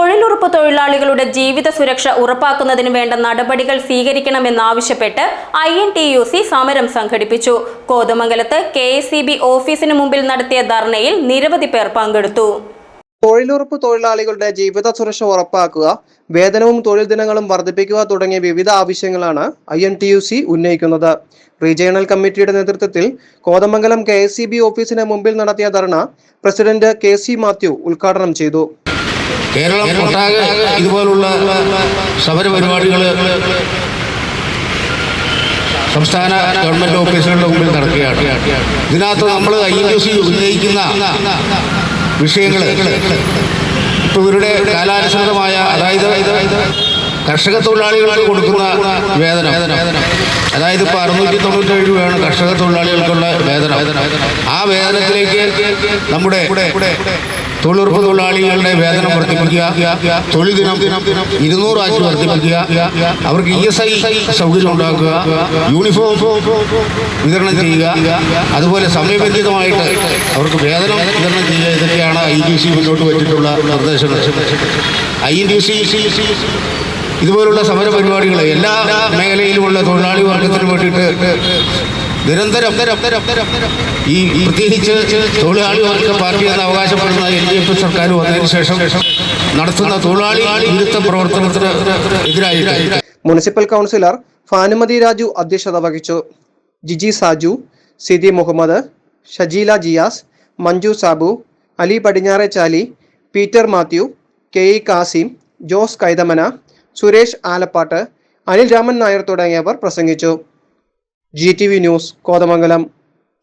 തൊഴിലുറപ്പ് തൊഴിലാളികളുടെ ജീവിത സുരക്ഷ ഉറപ്പാക്കുന്നതിന് വേണ്ട നടപടികൾ സ്വീകരിക്കണമെന്നാവശ്യപ്പെട്ട് INTUC സമരം സംഘടിപ്പിച്ചു. കോതമംഗലത്ത് KSEB ഓഫീസിന് മുമ്പിൽ നടത്തിയ ധർണയിൽ നിരവധി പേർ പങ്കെടുത്തു. തൊഴിലുറപ്പ് തൊഴിലാളികളുടെ ജീവിത സുരക്ഷ ഉറപ്പാക്കുക, വേതനവും തൊഴിൽ ദിനങ്ങളും വർദ്ധിപ്പിക്കുക തുടങ്ങിയ വിവിധ ആവശ്യങ്ങളാണ് INTUC ഉന്നയിക്കുന്നത്. റീജിയണൽ കമ്മിറ്റിയുടെ നേതൃത്വത്തിൽ കോതമംഗലം KSEB ഓഫീസിന് മുമ്പിൽ നടത്തിയ ധർണ പ്രസിഡന്റ് KC മാത്യു ഉദ്ഘാടനം ചെയ്തു. കേരളം ഒട്ടാകെ ഇതുപോലുള്ള സമരപരിപാടികൾ സംസ്ഥാന ഗവൺമെന്റ് ഓഫീസുകളുടെ മുമ്പിൽ നടക്കുകയാണ്. ഇതിനകത്ത് നമ്മൾ INTUC ഉന്നയിക്കുന്ന വിഷയങ്ങൾ ഇപ്പോൾ ഇവരുടെ കാലാനുസൃതമായ, അതായത് കർഷക തൊഴിലാളികൾക്ക് കൊടുക്കുന്ന വേതനം, അതായത് ഇപ്പോൾ 697 രൂപയാണ് കർഷക തൊഴിലാളികൾക്കുള്ള വേതനം. ആ വേതനത്തിലേക്ക് നമ്മുടെ തൊഴിലുറപ്പ് തൊഴിലാളികളുടെ വേതനം വർദ്ധിപ്പിക്കുക, തൊഴിൽ ദിനം 200 ആക്കി വർദ്ധിപ്പിക്കുക, അവർക്ക് ESI സൗകര്യം ഉണ്ടാക്കുക, യൂണിഫോം വിതരണം ചെയ്യുക, അതുപോലെ സമയബന്ധിതമായിട്ട് അവർക്ക് വേതനം വിതരണം ചെയ്യുക. ഇതൊക്കെയാണ് INTUC മുന്നോട്ട് വെച്ചിട്ടുള്ള നിർദ്ദേശങ്ങൾ. INTUC ഇതുപോലുള്ള സമരപരിപാടികൾ എല്ലാ മേഖലയിലുമുള്ള തൊഴിലാളി വർഗത്തിന് വേണ്ടിയിട്ട് നിരന്തരം ഈ പ്രത്യേകിച്ച് തൊഴിലാളി വർഗ പാർട്ടി എന്ന് അവകാശപ്പെടുന്ന LDF സർക്കാർ വന്നതിന് ശേഷം നടത്തുന്ന തൊഴിലാളി വിരുദ്ധ പ്രവർത്തനത്തിന് എതിരായിട്ട് മുനിസിപ്പൽ കൗൺസിലർ ഫാനുമതി രാജു അധ്യക്ഷത വഹിച്ചു. ജിജി സാജു, സിദി മുഹമ്മദ്, ഷജീല ജിയാസ്, മഞ്ജു സാബു, അലി പടിഞ്ഞാറേച്ചാലി, പീറ്റർ മാത്യു, KE കാസിം, ജോസ് കൈതമന, സുരേഷ് ആലപ്പാട്ട്, അനിൽ രാമൻ നായർ തുടങ്ങിയവർ പ്രസംഗിച്ചു. GTV news, Kothamangalam.